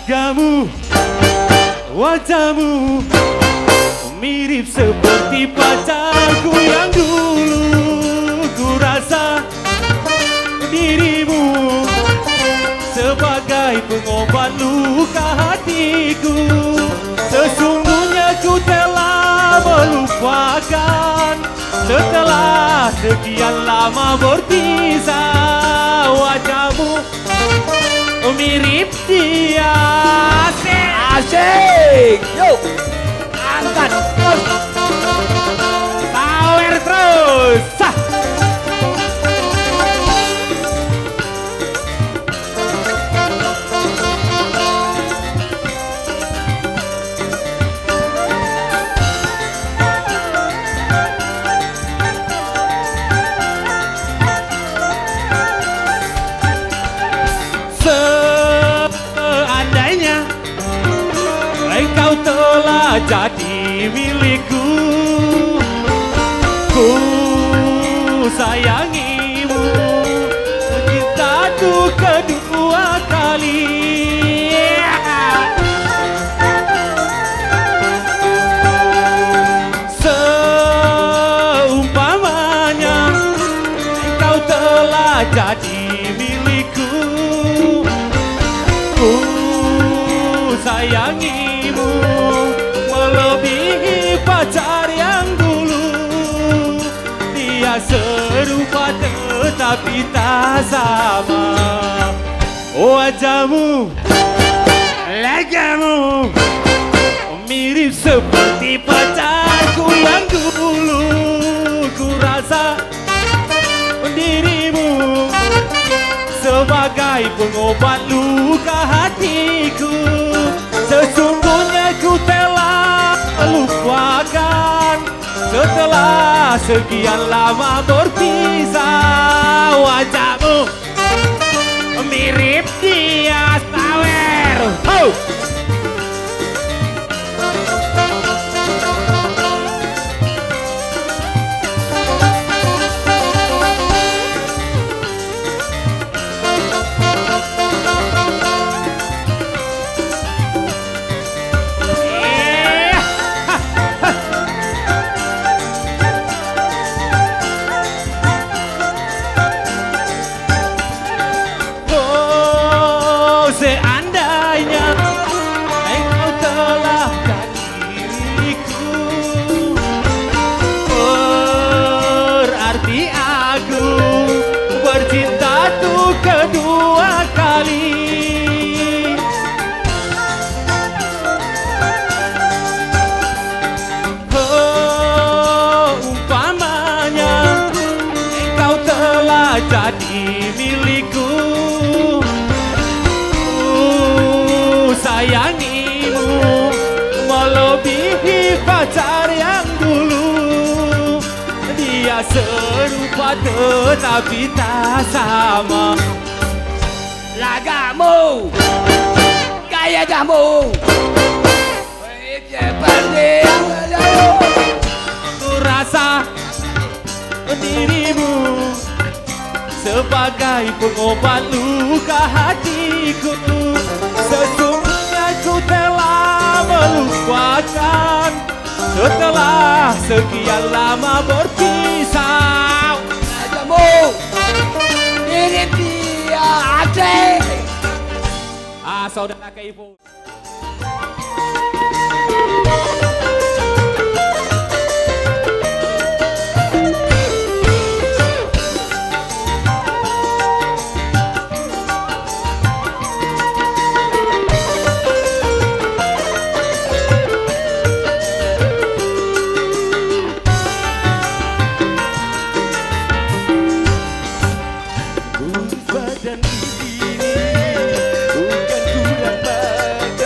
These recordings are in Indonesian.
Lagamu, wajahmu mirip seperti pacarku yang dulu. Ku rasa dirimu sebagai pengobat luka hatiku. Sesungguhnya ku telah melupakan setelah sekian lama berpisah. Wajahmu mirip dia. Asik. Yuk. Angkat. Power terus. Seandainya engkau telah jadi milikku, ku sayangimu, cintaku kedua kali. Seumpamanya engkau telah jadi milikku, ku sayangimu melebihi pacar yang dulu. Dia serupa tetapi tak sama. Wajahmu, lagamu mirip seperti pacarku yang dulu. Ku rasa dirimu sebagai pengobat luka hatiku. Sesungguhnya ku telah melupakan setelah sekian lama berpisah. Wajahmu mirip dia. Sawer. Oh. Seandainya engkau telah jadi milikku, berarti aku bercinta tuh kedua kali. Umpamanya engkau telah jadi milikku, sayangimu melebihi pacar yang dulu. Dia serupa tetapi tak sama. Lagamu, gaya jamu, seperti yang lalu. Ku rasa dirimu sebagai pengobat luka hatiku. Sesungguhnya ku telah melupakan setelah sekian lama berpisah. Lagamu, mirip dia. Asik. Saudara Keifu. Badan ini bukan kurang badan.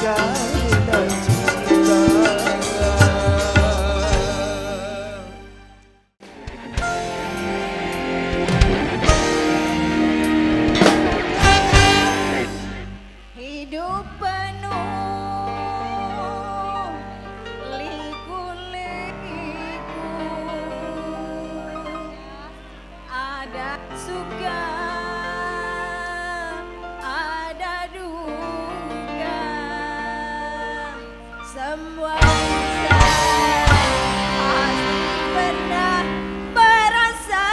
karena cinta. Hidup penuh liku-liku, ada suka, ada duka, semua bisa pasti pernah merasakannya.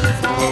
Duh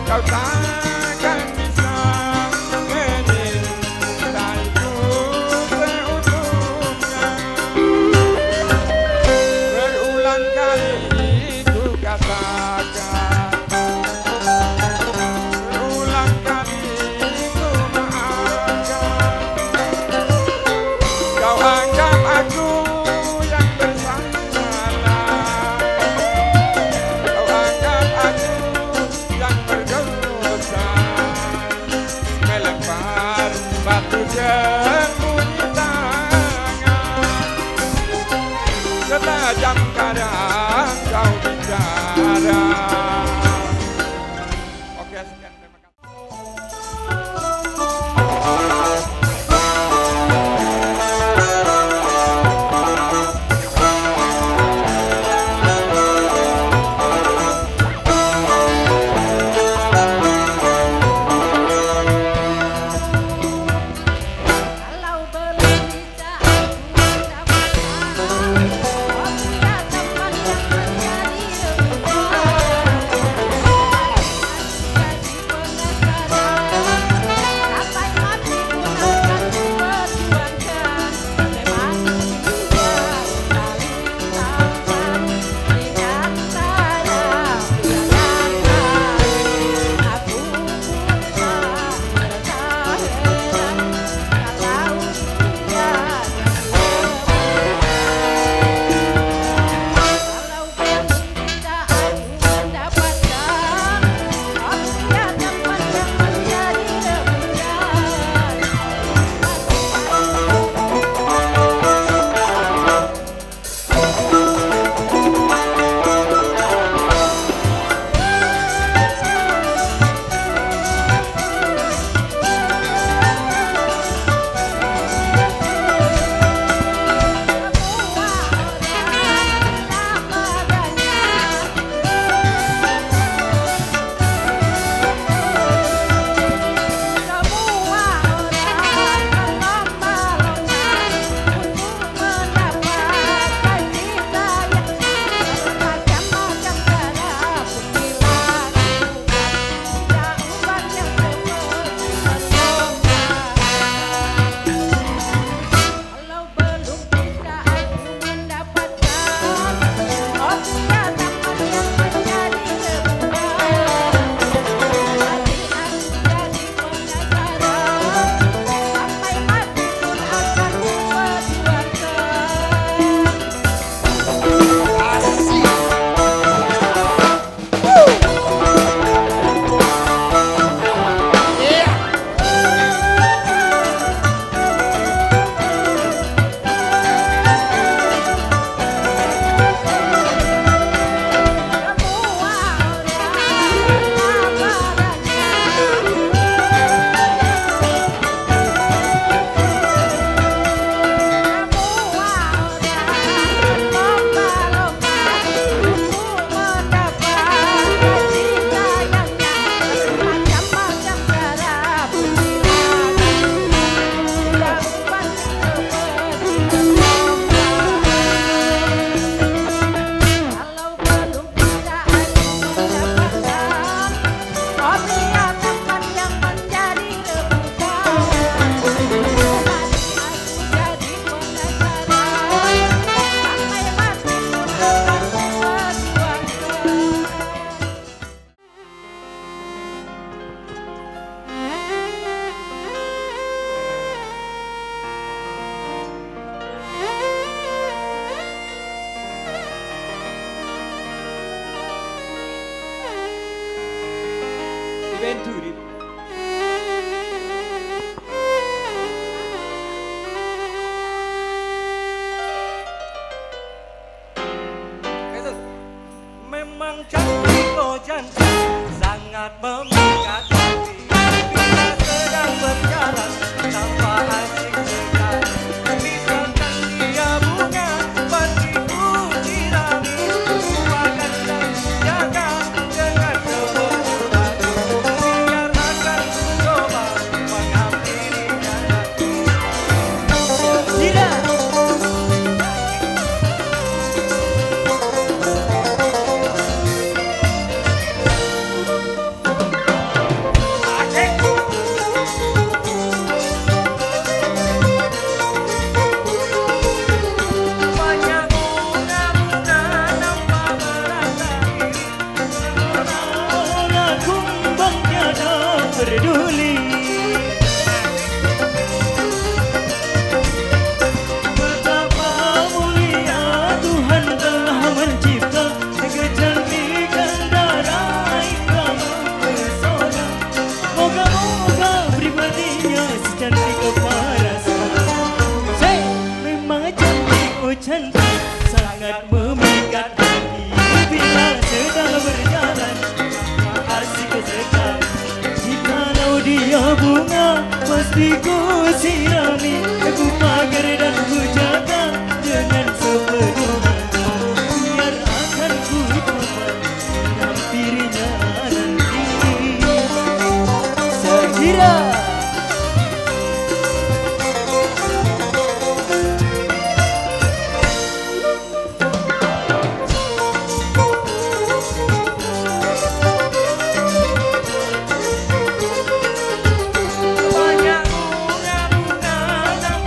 kau takkan bisa mencintaiku seutuhnya. Berulang kali ku katakan, berulang kali ku maafkan. Kau anggap aku yang bersalah, kau anggap aku yang berdosa, melempar batu sembunyi tangan. Setajam kadang kau bicara. Oke, sekian, terima kasih. Kalau belum bisa aku dapatkan, oh punya tempat yang menjadi Venturi. Memang cantik oh cantik, sangat memikat hati. Bila sedang berjalan tanpa asing sekali, misalkan dia bunga pasti ku sirami. Ku akan selalu jaga dengan sepenuh hati, biar akan ku coba menghampirinya nanti. Tidak. peduli. Betapa mulia Tuhan telah mencipta kecantikan darah yang pesona. Moga-moga pribadinya secantik parasma. Memang cantik, oh cantik, sangat memikat hati. Bila sedang berjalan asik sekali. Jikalau dia bunga pasti ku sirami, ku pagar dan ku jaga dengan sepenuh hati. Biar akan ku coba hampirinya nanti. Segera banyak bunga-bunga dan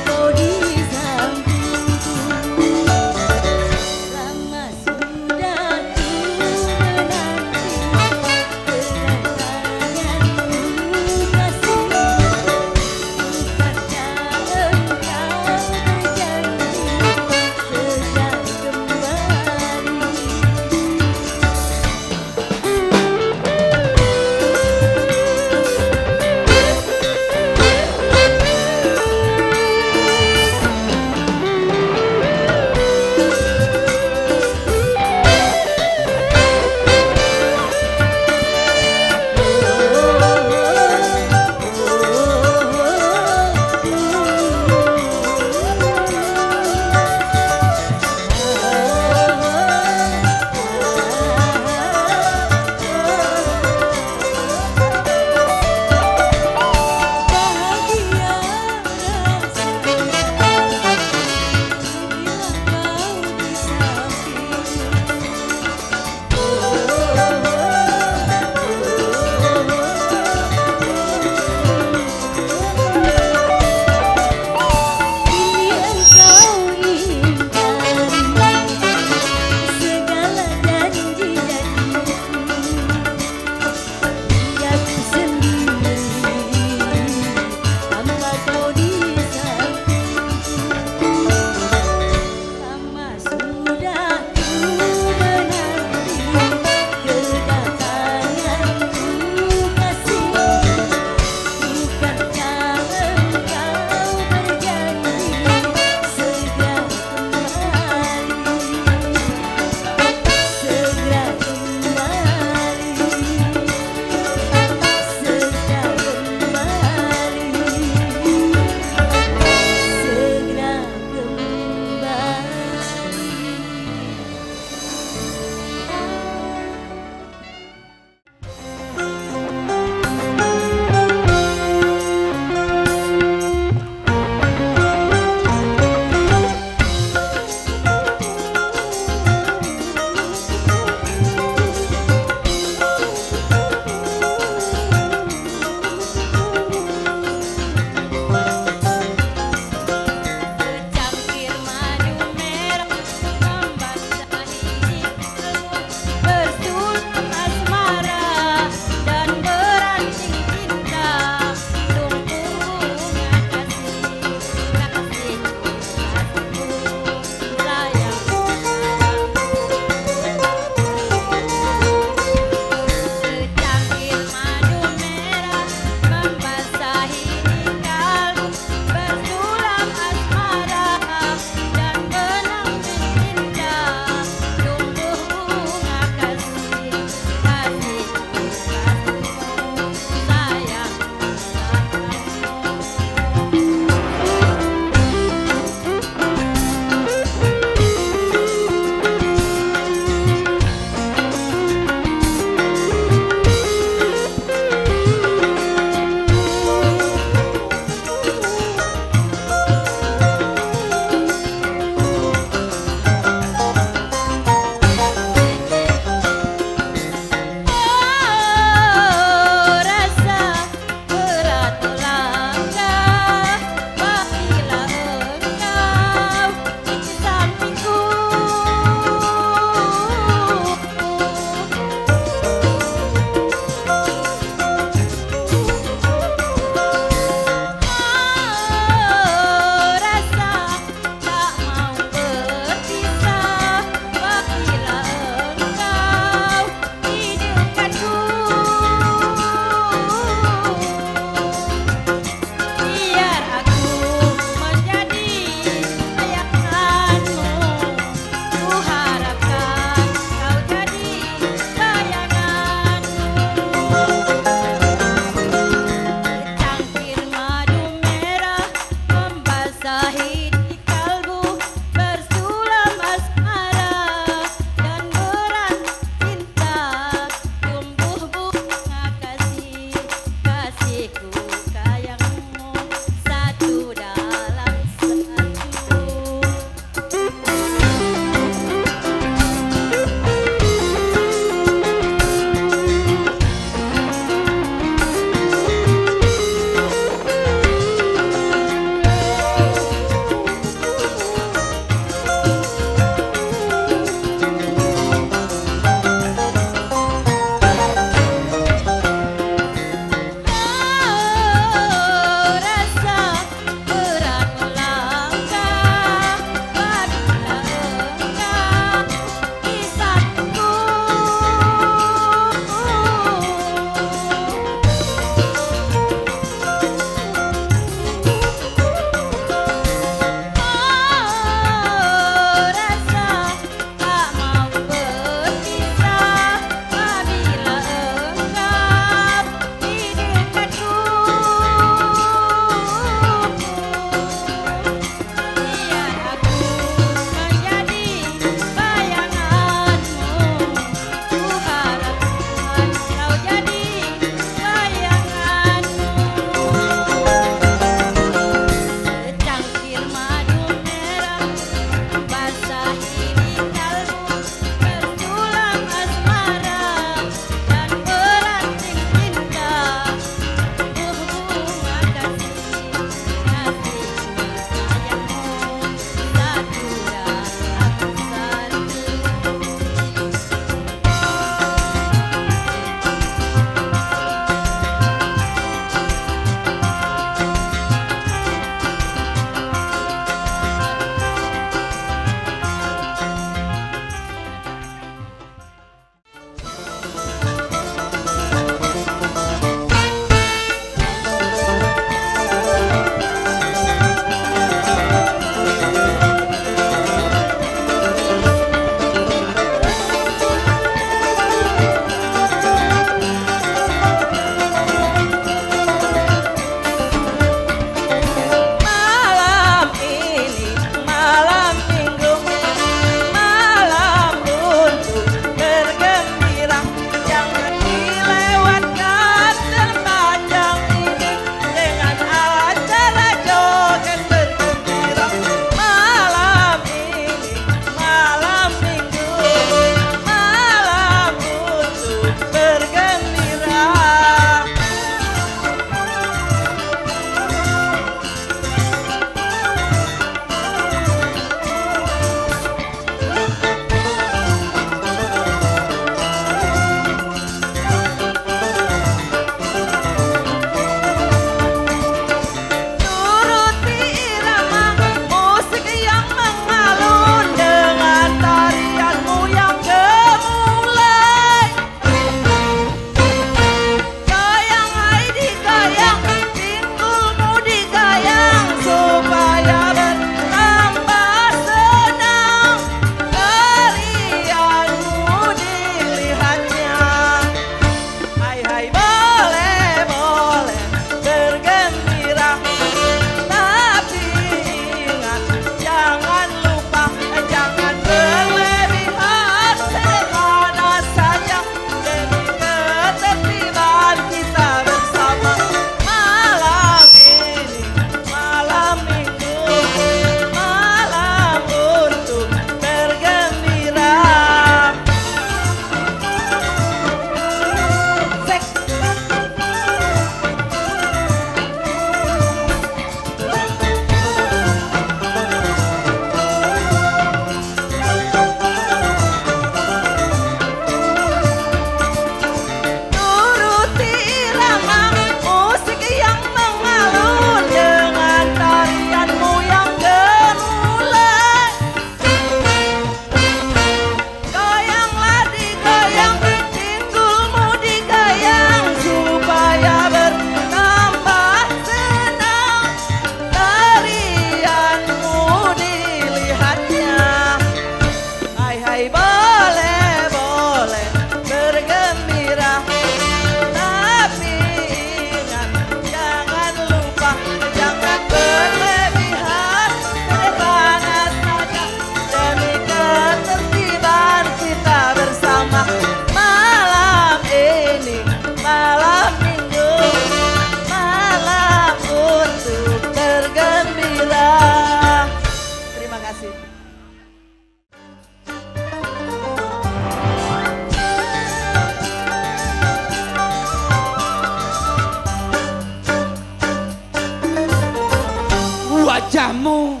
Wajahmu,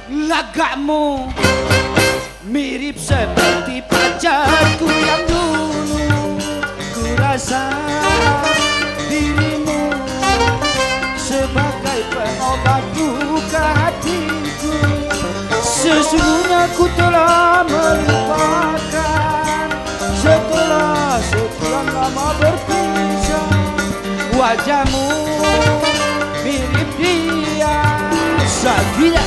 lagakmu mirip seperti pacarku yang dulu. Ku rasa dirimu sebagai pengobat luka hatiku. Sesungguhnya ku telah melupakan setelah sekian lama berpisah. Wajahmu mirip dia, Shakira.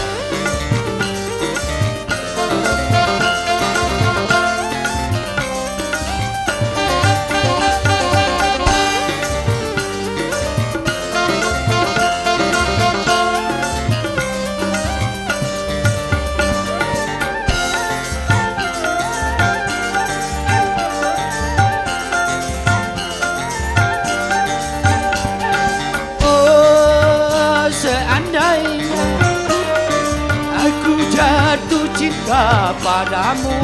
Cinta padamu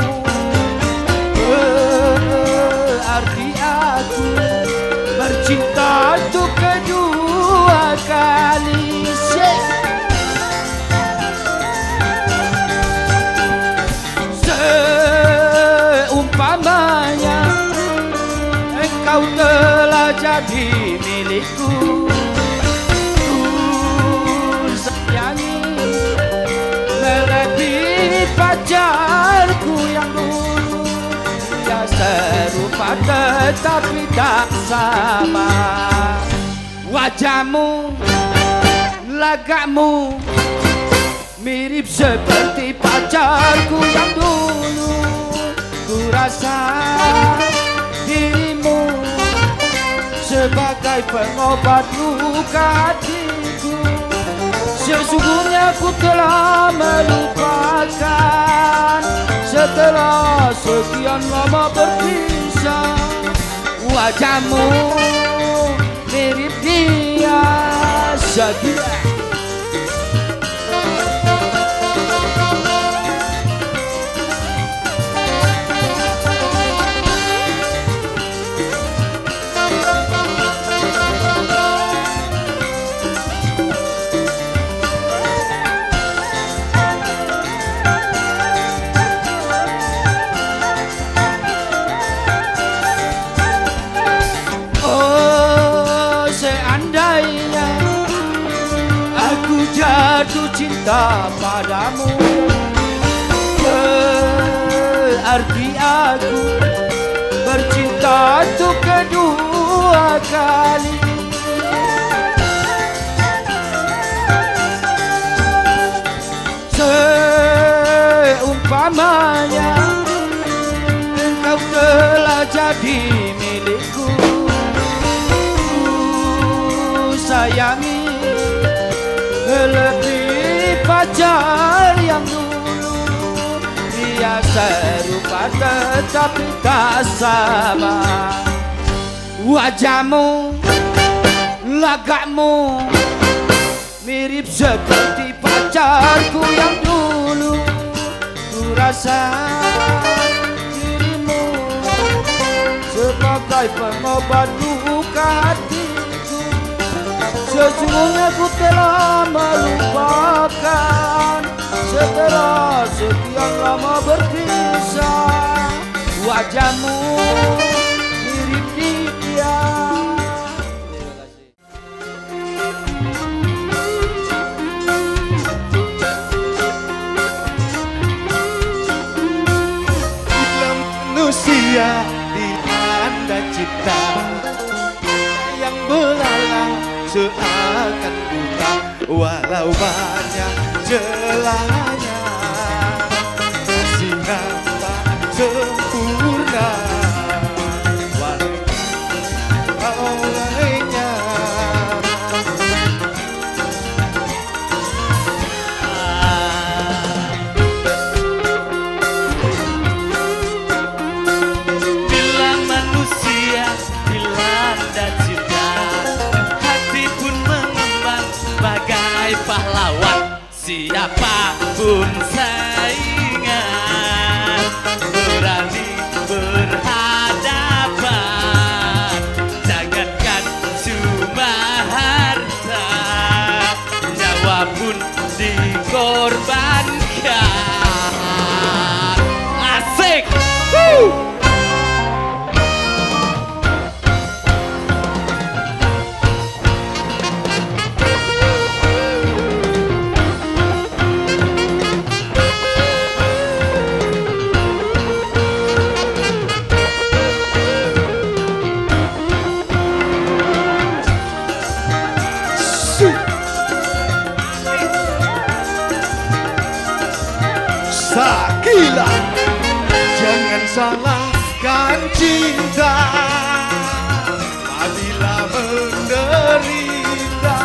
berarti aku bercinta untuk kedua kali. Seumpamanya engkau telah jadi milikku, ku sayangi melebihi pacarku yang dulu. Dia serupa tetapi tak sama. Wajahmu, lagakmu mirip seperti pacarku yang dulu. Ku rasa dirimu sebagai pengobat luka hatiku. Sesungguhnya ku telah melupakan setelah sekian lama berpisah. Wajahmu mirip dia, Shakira. Jatuh cinta padamu berarti aku bercinta untuk kedua kali. Seumpamanya engkau telah jadi milikku, ku sayangi lebih pacar yang dulu. Dia serupa tetapi tak sama. Wajahmu, lagakmu mirip seperti pacarku yang dulu. Ku rasa dirimu sebagai pengobat luka hatiku. Sesungguhnya ku telah melupakan setelah sekian lama berpisah. Wajahmu mirip dia. Bila manusia dilanda cinta yang belalang seakan buta, walau banyak celahnya masih nampak sempurna olehnya. Bila manusia dilanda cinta, hati pun mengembang bagai pahlawan. Siapapun saingan berani berhadapan. Jangankan cuma harta, nyawa pun gila. Jangan salahkan cinta apabila menderita.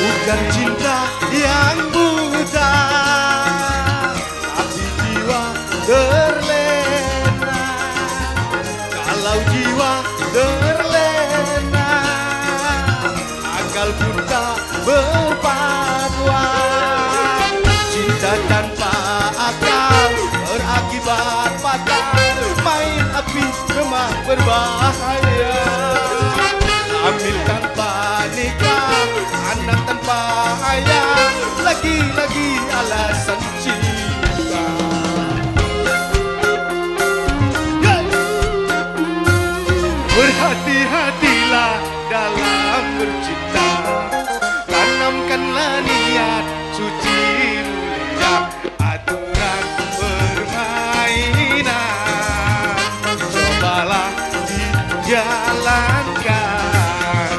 Bukan cinta yang buta, tapi jiwa terlena. Kalau jiwa terlena, akal pun tak berpaduan. Cinta tanpa akal berakibat fatal. Main api memang berbahaya. Hamil tanpa nikah, anak tanpa ayah, lagi-lagi alasan cinta. Berhati-hatilah dalam bercinta, tanamkanlah niat suci mulia, aturan permainan cobalah dijalankan,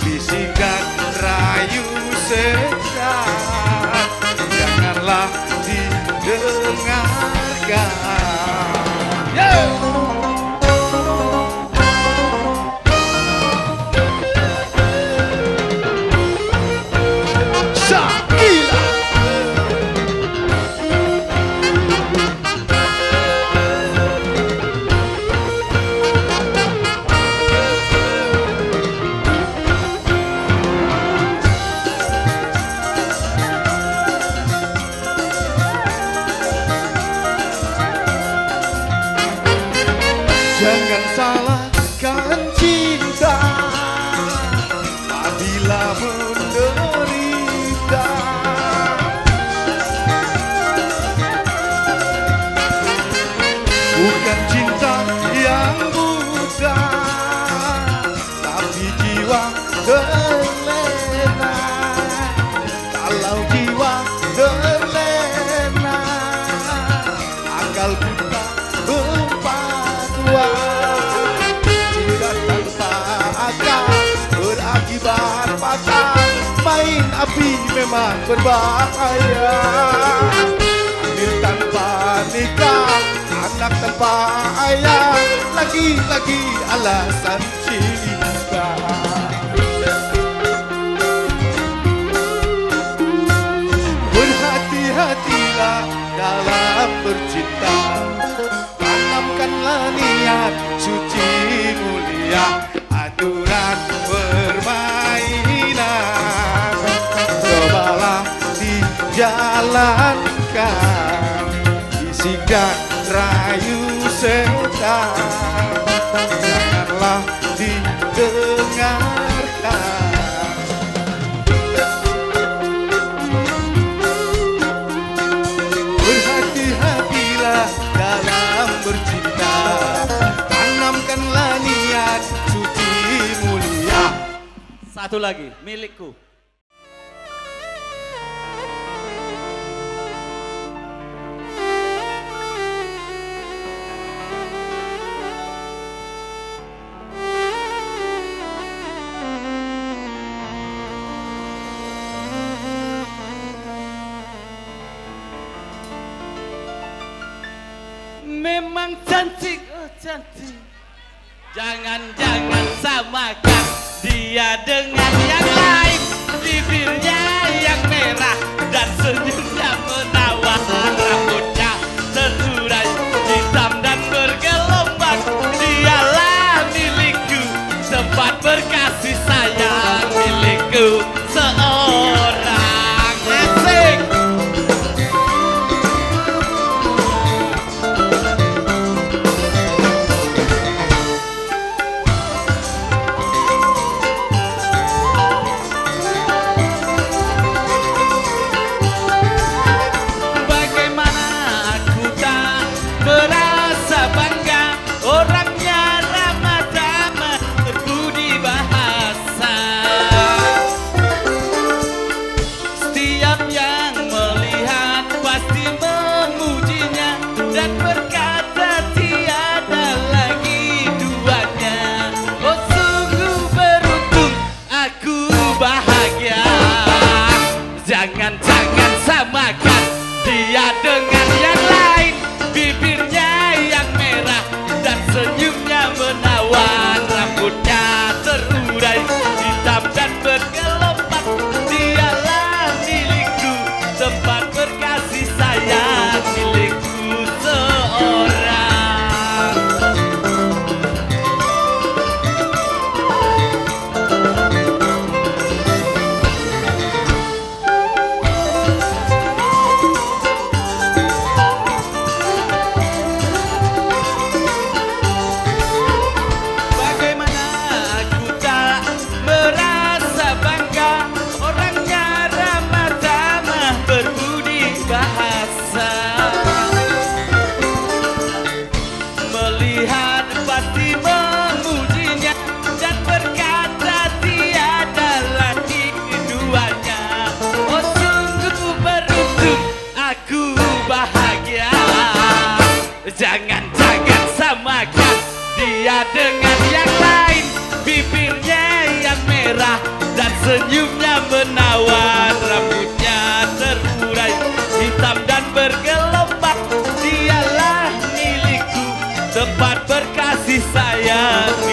bisikan rayu setan janganlah didengarkan. Jangan salahkan cinta apabila menderita. Bukan cinta yang buta, tapi jiwa terlena. Kalau jiwa terlena, akal kita cinta tanpa akal berakibat fatal. Main api memang berbahaya. Hamil tanpa nikah, anak tanpa ayah, lagi-lagi alasan cinta. Berhati-hatilah dalam bercinta, tanamkanlah niat suci mulia, aturan permainan cobalah dijalankan, bisikan rayu setan janganlah didengarkan. Berhati-hatilah dalam bercinta, tanamkanlah niat suci mulia. Satu lagi, milikku. Memang cantik, oh cantik. Jangan-jangan samakan dia dengan yang lain. Bibirnya yang merah dan senyumnya menawan. Rambutnya terurai hitam dan bergelombang. Dialah milikku, tempat berkasih sayang milikku seorang. Asik. Dia dengan yang lain, bibirnya yang merah dan senyumnya menawar. Rambutnya terurai hitam dan bergelombang. Dialah milikku, tempat berkasih sayang.